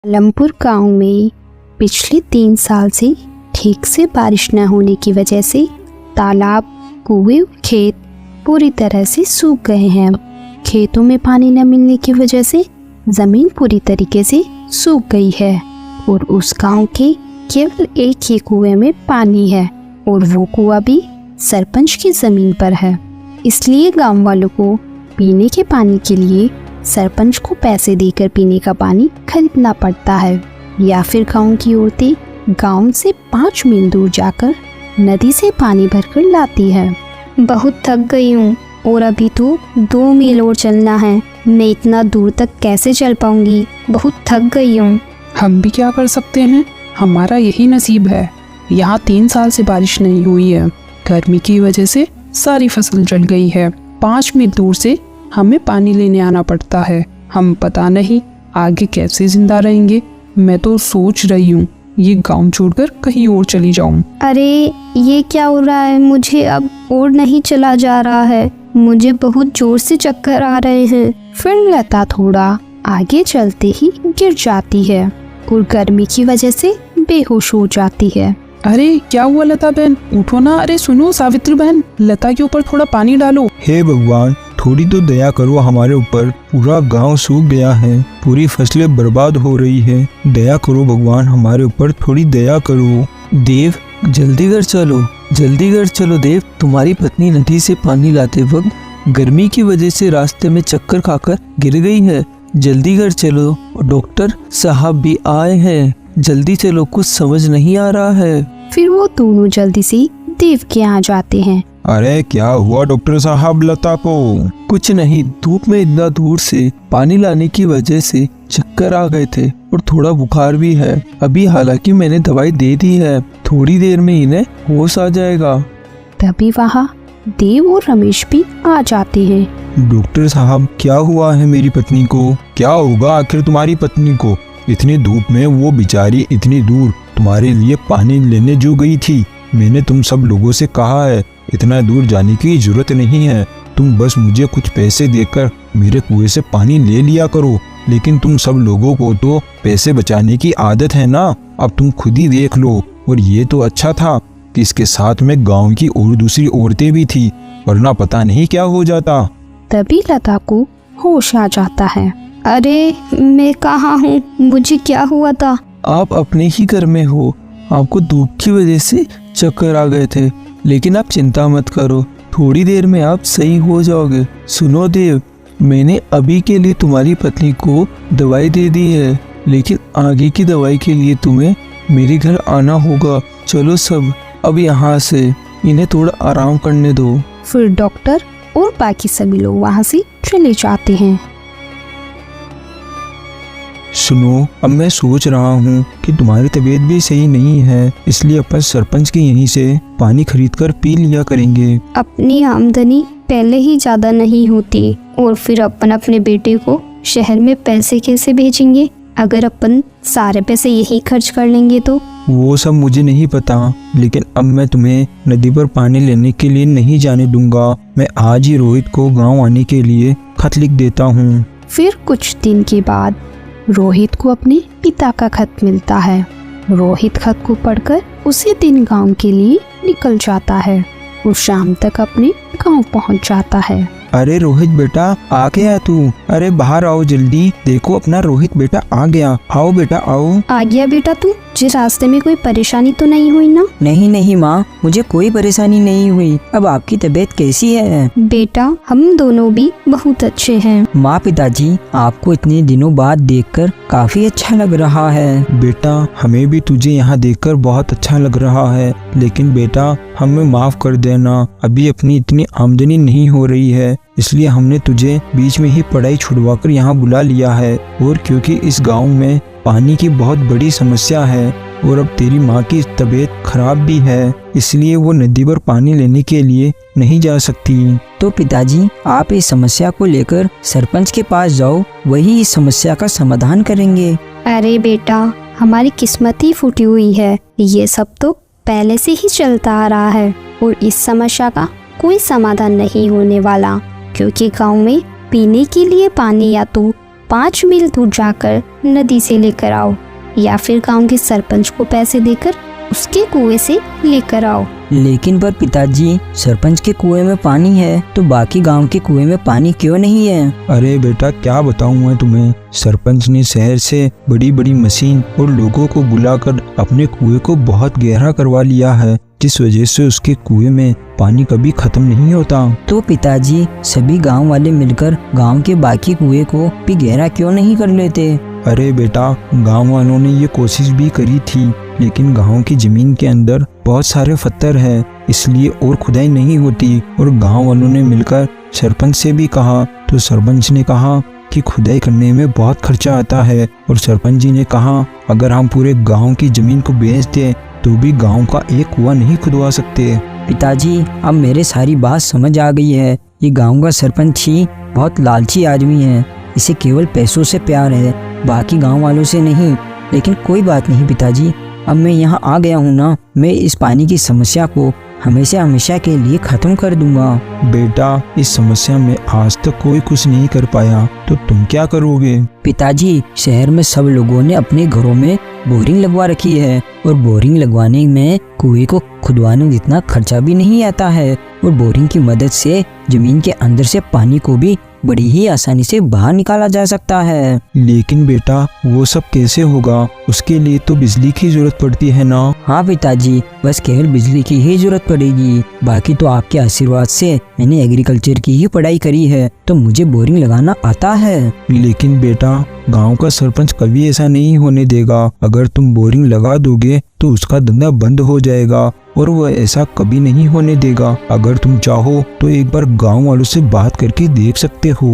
आलमपुर गांव में पिछले 3 साल से ठीक से बारिश न होने की वजह से तालाब, कुएं, खेत पूरी तरह से सूख गए हैं। खेतों में पानी न मिलने की वजह से ज़मीन पूरी तरीके से सूख गई है और उस गांव के केवल एक ही कुएं में पानी है और वो कुआं भी सरपंच की ज़मीन पर है। इसलिए गांव वालों को पीने के पानी के लिए सरपंच को पैसे देकर पीने का पानी खरीदना पड़ता है या फिर गांव की औरतें गांव से 5 मील दूर जाकर नदी से पानी भरकर लाती है। बहुत थक गई हूँ और अभी तो 2 मील और चलना है। मैं इतना दूर तक कैसे चल पाऊंगी? बहुत थक गई हूँ। हम भी क्या कर सकते हैं, हमारा यही नसीब है। यहाँ 3 साल से बारिश नहीं हुई है। गर्मी की वजह से सारी फसल जल गई है। 5 मील दूर से हमें पानी लेने आना पड़ता है। हम पता नहीं आगे कैसे जिंदा रहेंगे। मैं तो सोच रही हूँ ये गांव छोड़कर कहीं और चली जाऊं। अरे ये क्या हो रहा है? मुझे अब और नहीं चला जा रहा है। मुझे बहुत जोर से चक्कर आ रहे हैं। फिर लता थोड़ा आगे चलते ही गिर जाती है और गर्मी की वजह से बेहोश हो जाती है। अरे क्या हुआ लता बहन, उठो ना। अरे सुनो सावित्री बहन, लता के ऊपर थोड़ा पानी डालो। हे भगवान, थोड़ी तो दया करो हमारे ऊपर। पूरा गांव सूख गया है, पूरी फसलें बर्बाद हो रही है। दया करो भगवान, हमारे ऊपर थोड़ी दया करो। देव जल्दी घर चलो, जल्दी घर चलो देव। तुम्हारी पत्नी नदी से पानी लाते वक्त गर्मी की वजह से रास्ते में चक्कर खाकर गिर गई है। जल्दी घर चलो। डॉक्टर साहब भी आए हैं, जल्दी चलो, कुछ समझ नहीं आ रहा है। फिर वो दोनों जल्दी से देव के यहाँ जाते हैं। अरे क्या हुआ डॉक्टर साहब लता को? कुछ नहीं, धूप में इतना दूर से पानी लाने की वजह से चक्कर आ गए थे और थोड़ा बुखार भी है। अभी हालांकि मैंने दवाई दे दी है, थोड़ी देर में इन्हें होश आ जाएगा। तभी वहाँ देव और रमेश भी आ जाते हैं। डॉक्टर साहब क्या हुआ है मेरी पत्नी को? क्या होगा आखिर तुम्हारी पत्नी को? इतनी धूप में वो बेचारी इतनी दूर तुम्हारे लिए पानी लेने जो गई थी। मैंने तुम सब लोगों से कहा है इतना दूर जाने की जरूरत नहीं है, तुम बस मुझे कुछ पैसे देकर मेरे कुएं से पानी ले लिया करो। लेकिन तुम सब लोगों को तो पैसे बचाने की आदत है ना, अब तुम खुद ही देख लो। और ये तो अच्छा था कि इसके साथ में गांव की और दूसरी औरतें भी थी, वरना पता नहीं क्या हो जाता। तभी लता को होश आ जाता है। अरे मैं कहाँ हूँ? मुझे क्या हुआ था? आप अपने ही घर में हो। आपको धूप की वजह से चक्कर आ गए थे, लेकिन आप चिंता मत करो, थोड़ी देर में आप सही हो जाओगे। सुनो देव, मैंने अभी के लिए तुम्हारी पत्नी को दवाई दे दी है, लेकिन आगे की दवाई के लिए तुम्हें मेरे घर आना होगा। चलो सब अब यहाँ से, इन्हें थोड़ा आराम करने दो। फिर डॉक्टर और बाकी सभी लोग वहाँ से चले जाते हैं। सुनो, अब मैं सोच रहा हूँ कि तुम्हारी तबीयत भी सही नहीं है, इसलिए अपन सरपंच के यहीं से पानी खरीदकर पी लिया करेंगे। अपनी आमदनी पहले ही ज्यादा नहीं होती और फिर अपन अपने बेटे को शहर में पैसे कैसे भेजेंगे? अगर अपन सारे पैसे यही खर्च कर लेंगे तो? वो सब मुझे नहीं पता, लेकिन अब मैं तुम्हें नदी पर पानी लेने के लिए नहीं जाने दूंगा। मैं आज ही रोहित को गाँव आने के लिए खत लिख देता हूँ। फिर कुछ दिन के बाद रोहित को अपने पिता का खत मिलता है। रोहित खत को पढ़कर उसी दिन गांव के लिए निकल जाता है और शाम तक अपने गांव पहुंच जाता है। अरे रोहित बेटा, आ गया तू? अरे बाहर आओ जल्दी, देखो अपना रोहित बेटा आ गया। आओ बेटा आओ। आ गया बेटा तू? जिस रास्ते में कोई परेशानी तो नहीं हुई ना? नहीं नहीं माँ, मुझे कोई परेशानी नहीं हुई। अब आपकी तबीयत कैसी है? बेटा हम दोनों भी बहुत अच्छे हैं। माँ पिताजी, आपको इतने दिनों बाद देखकर काफी अच्छा लग रहा है। बेटा हमें भी तुझे यहाँ देखकर बहुत अच्छा लग रहा है, लेकिन बेटा हमें माफ कर देना, अभी अपनी इतनी आमदनी नहीं हो रही है, इसलिए हमने तुझे बीच में ही पढ़ाई छुड़वाकर यहाँ बुला लिया है। और क्योंकि इस गांव में पानी की बहुत बड़ी समस्या है और अब तेरी माँ की तबीयत खराब भी है, इसलिए वो नदी पर पानी लेने के लिए नहीं जा सकती। तो पिताजी, आप इस समस्या को लेकर सरपंच के पास जाओ, वही इस समस्या का समाधान करेंगे। अरे बेटा, हमारी किस्मत ही फूटी हुई है, ये सब तो पहले से ही चलता आ रहा है और इस समस्या का कोई समाधान नहीं होने वाला, क्योंकि गांव में पीने के लिए पानी या तो 5 मील दूर जाकर नदी से लेकर आओ, या फिर गांव के सरपंच को पैसे देकर उसके कुएं से लेकर आओ। लेकिन पर पिताजी, सरपंच के कुएं में पानी है तो बाकी गांव के कुएं में पानी क्यों नहीं है? अरे बेटा, क्या बताऊं मैं तुम्हें। सरपंच ने शहर से बड़ी बड़ी मशीन और लोगों को बुलाकर अपने कुएं को बहुत गहरा करवा लिया है, जिस वजह से उसके कुएं में पानी कभी खत्म नहीं होता। तो पिताजी, सभी गांव वाले मिलकर गांव के बाकी कुएं को भी गहरा क्यों नहीं कर लेते? अरे बेटा, गांव वालों ने ये कोशिश भी करी थी, लेकिन गांव की जमीन के अंदर बहुत सारे पत्थर हैं, इसलिए और खुदाई नहीं होती। और गांव वालों ने मिलकर सरपंच से भी कहा, तो सरपंच ने कहा कि खुदाई करने में बहुत खर्चा आता है। और सरपंच जी ने कहा, अगर हम पूरे गांव की जमीन को बेच दें तो भी गांव का एक कुआं नहीं खुदवा सकते। पिताजी, अब मेरे सारी बात समझ आ गई है। ये गांव का सरपंच ही बहुत लालची आदमी है, इसे केवल पैसों से प्यार है, बाकी गांव वालों से नहीं। लेकिन कोई बात नहीं पिताजी, अब मैं यहाँ आ गया हूँ ना, मैं इस पानी की समस्या को हमेशा हमेशा के लिए खत्म कर दूंगा। बेटा, इस समस्या में आज तक कोई कुछ नहीं कर पाया, तो तुम क्या करोगे? पिताजी, शहर में सब लोगों ने अपने घरों में बोरिंग लगवा रखी है, और बोरिंग लगवाने में कुएं को खुदवाने जितना खर्चा भी नहीं आता है, और बोरिंग की मदद से जमीन के अंदर से पानी को भी बड़ी ही आसानी से बाहर निकाला जा सकता है। लेकिन बेटा, वो सब कैसे होगा? उसके लिए तो बिजली की जरूरत पड़ती है ना? हाँ पिताजी, बस केवल बिजली की ही जरूरत पड़ेगी। बाकी तो आपके आशीर्वाद से मैंने एग्रीकल्चर की ही पढ़ाई करी है, तो मुझे बोरिंग लगाना आता है। लेकिन बेटा, गांव का सरपंच कभी ऐसा नहीं होने देगा। अगर तुम बोरिंग लगा दोगे तो उसका धंधा बंद हो जाएगा, और वह ऐसा कभी नहीं होने देगा। अगर तुम चाहो तो एक बार गांव वालों से बात करके देख सकते हो।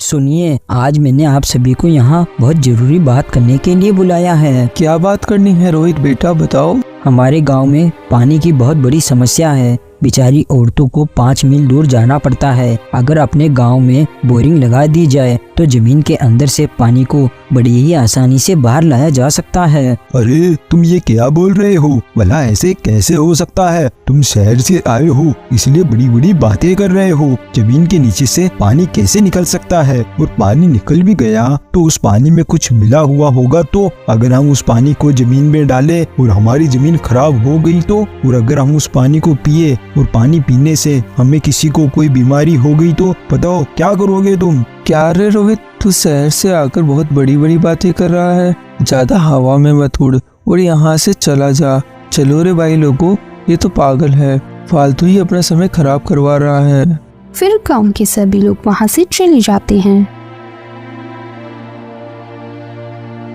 सुनिए, आज मैंने आप सभी को यहाँ बहुत जरूरी बात करने के लिए बुलाया है। क्या बात करनी है रोहित बेटा, बताओ। हमारे गांव में पानी की बहुत बड़ी समस्या है। बेचारी औरतों को 5 मील दूर जाना पड़ता है। अगर अपने गांव में बोरिंग लगा दी जाए तो जमीन के अंदर से पानी को बड़ी ही आसानी से बाहर लाया जा सकता है। अरे, तुम ये क्या बोल रहे हो? भला ऐसे कैसे हो सकता है? तुम शहर से आए हो इसलिए बड़ी बड़ी बातें कर रहे हो। जमीन के नीचे से पानी कैसे निकल सकता है? और पानी निकल भी गया तो उस पानी में कुछ मिला हुआ होगा। तो अगर हम उस पानी को जमीन में डालें और हमारी जमीन खराब हो गई तो? और अगर हम उस पानी को पिए और पानी पीने से हमें किसी को कोई बीमारी हो गई तो बताओ क्या करोगे तुम? क्या रे रोहित, तू शहर से आकर बहुत बड़ी बड़ी बातें कर रहा है। ज्यादा हवा में मत उड़ और यहाँ से चला जा। चलो रे भाई लोगों, ये तो पागल है, फालतू ही अपना समय खराब करवा रहा है। फिर गांव के सभी लोग वहां से चले जाते हैं।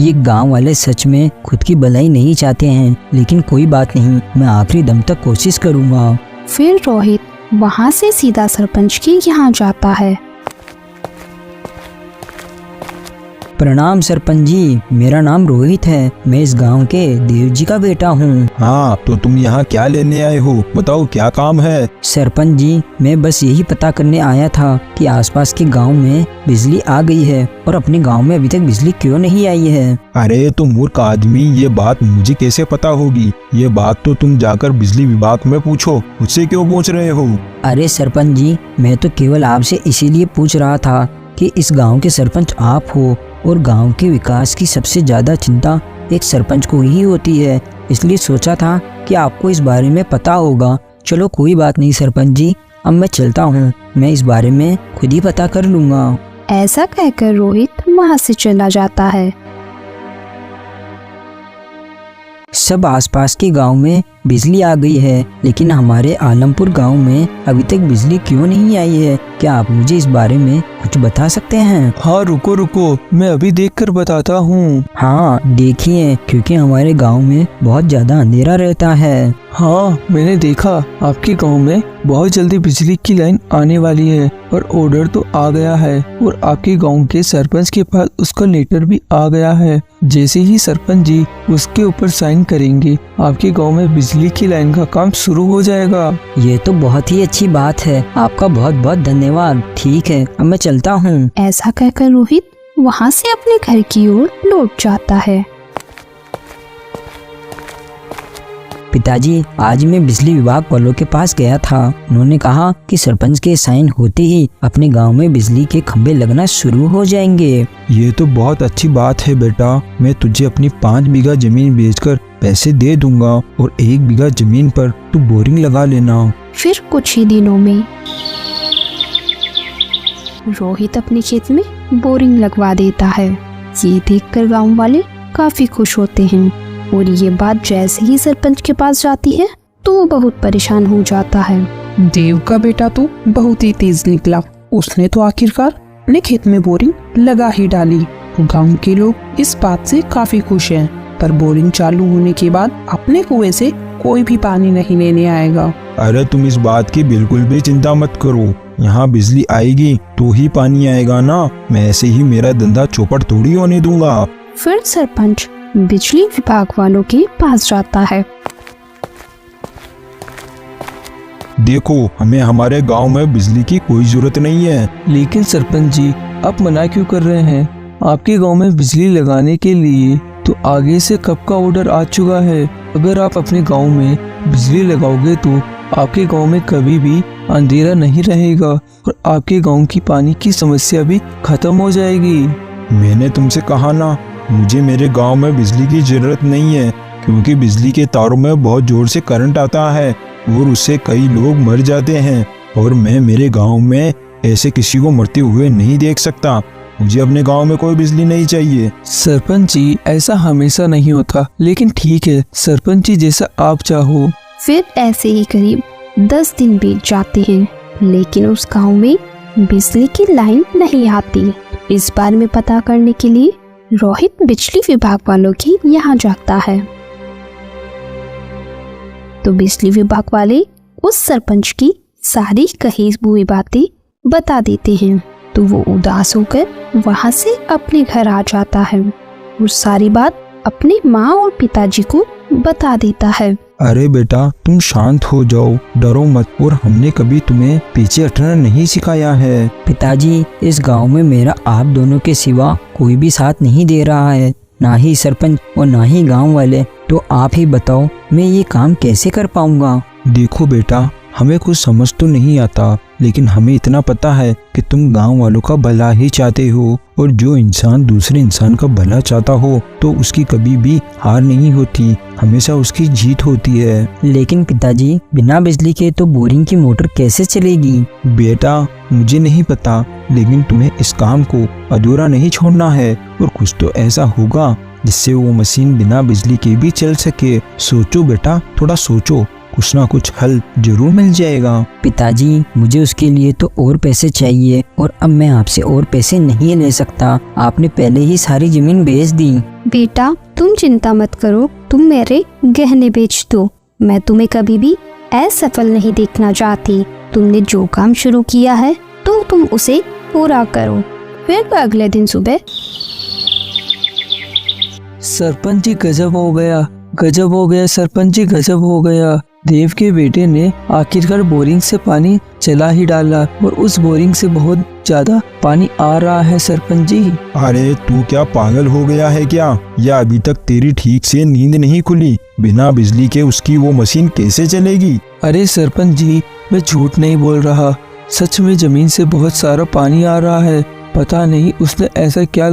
ये गांव वाले सच में खुद की भलाई नहीं चाहते हैं, लेकिन कोई बात नहीं, मैं आखिरी दम तक कोशिश करूंगा। फिर रोहित वहां से सीधा सरपंच के यहाँ जाता है। प्रणाम सरपंच जी, मेरा नाम रोहित है, मैं इस गांव के देव जी का बेटा हूँ। हाँ, तो तुम यहाँ क्या लेने आए हो? बताओ क्या काम है? सरपंच जी, मैं बस यही पता करने आया था कि आसपास के गांव में बिजली आ गई है और अपने गांव में अभी तक बिजली क्यों नहीं आई है। अरे तुम मूर्ख आदमी, ये बात मुझे कैसे पता होगी? ये बात तो तुम जाकर बिजली विभाग में पूछो, मुझसे क्यों पूछ रहे हो? अरे सरपंच जी, मैं तो केवल आपसे इसीलिए पूछ रहा था कि इस गांव के सरपंच आप हो, और गांव के विकास की सबसे ज्यादा चिंता एक सरपंच को ही होती है, इसलिए सोचा था कि आपको इस बारे में पता होगा। चलो कोई बात नहीं सरपंच जी, अब मैं चलता हूँ, मैं इस बारे में खुद ही पता कर लूँगा। ऐसा कहकर रोहित वहां से चला जाता है। सब आसपास के गांव में बिजली आ गई है, लेकिन हमारे आलमपुर गांव में अभी तक बिजली क्यों नहीं आई है? क्या आप मुझे इस बारे में कुछ बता सकते हैं? हाँ रुको रुको, मैं अभी देखकर बताता हूँ। हाँ देखिए, क्योंकि हमारे गांव में बहुत ज्यादा अंधेरा रहता है। हाँ, मैंने देखा आपके गांव में बहुत जल्दी बिजली की लाइन आने वाली है और ऑर्डर तो आ गया है, और आपके गांव के सरपंच के पास उसका लेटर भी आ गया है। जैसे ही सरपंच जी उसके ऊपर साइन करेंगे, आपके गांव में बिजली की लाइन का काम शुरू हो जाएगा। ये तो बहुत ही अच्छी बात है, आपका बहुत बहुत धन्यवाद। ठीक है, अब मैं चलता हूँ। ऐसा कहकर रोहित वहां से अपने घर की ओर लौट जाता है। पिताजी, आज मैं बिजली विभाग वालों के पास गया था। उन्होंने कहा कि सरपंच के साइन होते ही अपने गांव में बिजली के खंभे लगना शुरू हो जाएंगे। ये तो बहुत अच्छी बात है बेटा। मैं तुझे अपनी 5 बीघा जमीन बेचकर पैसे दे दूंगा और 1 बीघा जमीन पर तू बोरिंग लगा लेना। फिर कुछ ही दिनों में रोहित अपने खेत में बोरिंग लगवा देता है। ये देखकर गांव वाले काफी खुश होते हैं और ये बात जैसे ही सरपंच के पास जाती है तो वो बहुत परेशान हो जाता है। देव का बेटा तो बहुत ही तेज निकला। उसने तो आखिरकार अपने खेत में बोरिंग लगा ही डाली। गांव के लोग इस बात से काफी खुश हैं, पर बोरिंग चालू होने के बाद अपने कुएं से कोई भी पानी नहीं लेने आएगा। अरे तुम इस बात की बिल्कुल भी चिंता मत करो। यहाँ बिजली आएगी तो ही पानी आएगा ना। मैं ऐसे ही मेरा धंधा चौपट थोड़ी होने दूंगा। फिर सरपंच बिजली विभाग वालों के पास जाता है। देखो, हमें हमारे गांव में बिजली की कोई जरूरत नहीं है। लेकिन सरपंच जी, आप मना क्यों कर रहे हैं? आपके गांव में बिजली लगाने के लिए तो आगे से कब का ऑर्डर आ चुका है। अगर आप अपने गांव में बिजली लगाओगे तो आपके गांव में कभी भी अंधेरा नहीं रहेगा और आपके गांव की पानी की समस्या भी खत्म हो जाएगी। मैंने तुमसे कहा ना, मुझे मेरे गांव में बिजली की जरूरत नहीं है, क्योंकि बिजली के तारों में बहुत जोर से करंट आता है और उससे कई लोग मर जाते हैं और मैं मेरे गांव में ऐसे किसी को मरते हुए नहीं देख सकता। मुझे अपने गांव में कोई बिजली नहीं चाहिए। सरपंच जी, ऐसा हमेशा नहीं होता, लेकिन ठीक है सरपंच जी, जैसा आप चाहो। फिर ऐसे ही करीब 10 दिन बीत जाते हैं, लेकिन उस गांव में बिजली की लाइन नहीं आती। इस बारे में पता करने के लिए रोहित बिजली विभाग वालों के यहाँ जाता है। तो बिजली विभाग वाले उस सरपंच की सारी कही हुई बातें बता देते हैं। तो वो उदास होकर वहां से अपने घर आ जाता है और सारी बात अपनी माँ और पिताजी को बता देता है। अरे बेटा, तुम शांत हो जाओ, डरो मत, और हमने कभी तुम्हें पीछे हटना नहीं सिखाया है। पिताजी, इस गांव में मेरा आप दोनों के सिवा कोई भी साथ नहीं दे रहा है, ना ही सरपंच और ना ही गांव वाले। तो आप ही बताओ, मैं ये काम कैसे कर पाऊंगा? देखो बेटा, हमें कुछ समझ तो नहीं आता, लेकिन हमें इतना पता है कि तुम गांव वालों का भला ही चाहते हो, और जो इंसान दूसरे इंसान का भला चाहता हो तो उसकी कभी भी हार नहीं होती, हमेशा उसकी जीत होती है। लेकिन पिताजी, बिना बिजली के तो बोरिंग की मोटर कैसे चलेगी? बेटा, मुझे नहीं पता, लेकिन तुम्हें इस काम को अधूरा नहीं छोड़ना है और कुछ तो ऐसा होगा जिससे वो मशीन बिना बिजली के भी चल सके। सोचो बेटा, थोड़ा सोचो, कुछ ना कुछ हल जरूर मिल जाएगा। पिताजी, मुझे उसके लिए तो और पैसे चाहिए और अब मैं आपसे और पैसे नहीं ले सकता। आपने पहले ही सारी जमीन बेच दी। बेटा, तुम चिंता मत करो, तुम मेरे गहने बेच दो। मैं तुम्हें कभी भी असफल नहीं देखना चाहती। तुमने जो काम शुरू किया है तो तुम उसे पूरा करो। फिर अगले दिन सुबह सरपंच जी, गजब हो गया, गजब हो गया सरपंच जी, गजब हो गया। देव के बेटे ने आखिरकार बोरिंग से पानी चला ही डाला और उस बोरिंग से बहुत ज्यादा पानी आ रहा है सरपंच जी। अरे तू क्या पागल हो गया है क्या? या अभी तक तेरी ठीक से नींद नहीं खुली? बिना बिजली के उसकी वो मशीन कैसे चलेगी? अरे सरपंच जी, मैं झूठ नहीं बोल रहा, सच में जमीन से बहुत सारा पानी आ रहा है। पता नहीं उसने ऐसा क्या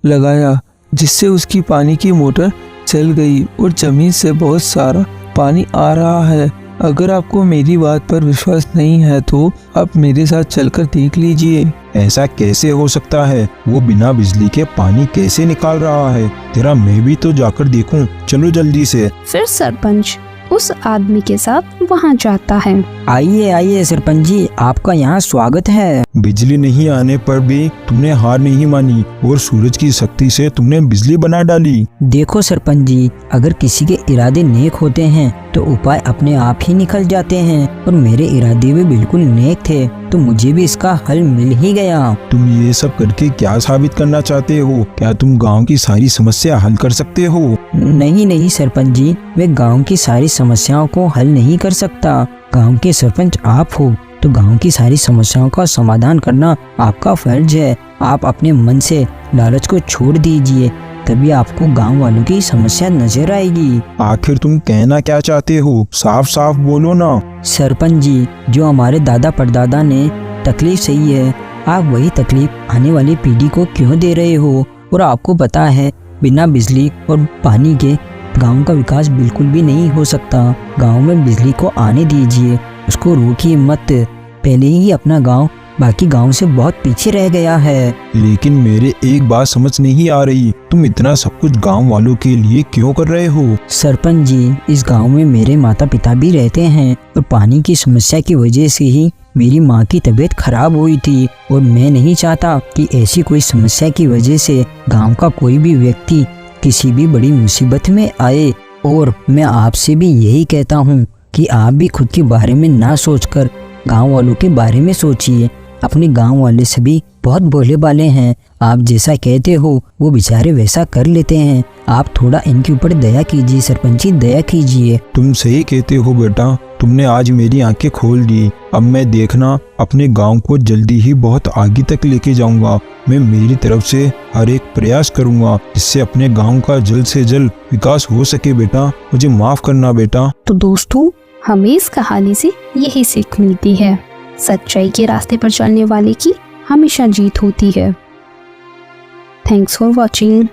लगाया जिससे उसकी पानी की मोटर चल गई और जमीन से बहुत सारा पानी आ रहा है। अगर आपको मेरी बात पर विश्वास नहीं है तो आप मेरे साथ चलकर देख लीजिए। ऐसा कैसे हो सकता है? वो बिना बिजली के पानी कैसे निकाल रहा है? तेरा मैं भी तो जाकर देखूं। चलो जल्दी से। फिर सरपंच उस आदमी के साथ वहां जाता है। आइए आइए सरपंच जी, आपका यहाँ स्वागत है। बिजली नहीं आने पर भी तुमने हार नहीं मानी और सूरज की शक्ति से तुमने बिजली बना डाली। देखो सरपंच जी, अगर किसी के इरादे नेक होते हैं तो उपाय अपने आप ही निकल जाते हैं और मेरे इरादे भी बिल्कुल नेक थे, तो मुझे भी इसका हल मिल ही गया। तुम ये सब करके क्या साबित करना चाहते हो? क्या तुम गांव की सारी समस्या हल कर सकते हो? नहीं नहीं सरपंच जी, मैं गांव की सारी समस्याओं को हल नहीं कर सकता। गांव के सरपंच आप हो, तो गांव की सारी समस्याओं का समाधान करना आपका फर्ज है। आप अपने मन से लालच को छोड़ दीजिए तभी आपको गांव वालों की समस्या नजर आएगी। आखिर तुम कहना क्या चाहते हो? साफ साफ बोलो ना। सरपंच जी, जो हमारे दादा परदादा ने तकलीफ सही है, आप वही तकलीफ आने वाली पीढ़ी को क्यों दे रहे हो? और आपको पता है, बिना बिजली और पानी के गांव का विकास बिल्कुल भी नहीं हो सकता। गांव में बिजली को आने दीजिए, उसको रोकिए मत। पहले ही अपना गांव बाकी गांव से बहुत पीछे रह गया है। लेकिन मेरे एक बात समझ नहीं आ रही, तुम इतना सब कुछ गांव वालों के लिए क्यों कर रहे हो? सरपंच जी, इस गांव में मेरे माता पिता भी रहते हैं और पानी की समस्या की वजह से ही मेरी माँ की तबीयत खराब हुई थी और मैं नहीं चाहता कि ऐसी कोई समस्या की वजह से गांव का कोई भी व्यक्ति किसी भी बड़ी मुसीबत में आए। और मैं आपसे भी यही कहता हूँ कि आप भी खुद के बारे में ना सोचकर गांव वालों के बारे में सोचिए। अपने गांव वाले सभी बहुत भोले भाले हैं, आप जैसा कहते हो वो बेचारे वैसा कर लेते हैं। आप थोड़ा इनके ऊपर दया कीजिए सरपंच जी, दया कीजिए। तुम सही कहते हो बेटा, तुमने आज मेरी आंखें खोल दी। अब मैं देखना अपने गांव को जल्दी ही बहुत आगे तक लेके जाऊंगा। मैं मेरी तरफ से हर एक प्रयास करूंगा जिससे अपने गांव का जल्द से जल्द विकास हो सके। बेटा मुझे माफ करना बेटा। तो दोस्तों, हमें इस कहानी से यही सीख मिलती है, सच्चाई के रास्ते पर चलने वाले की हमेशा जीत होती है। Thanks for watching.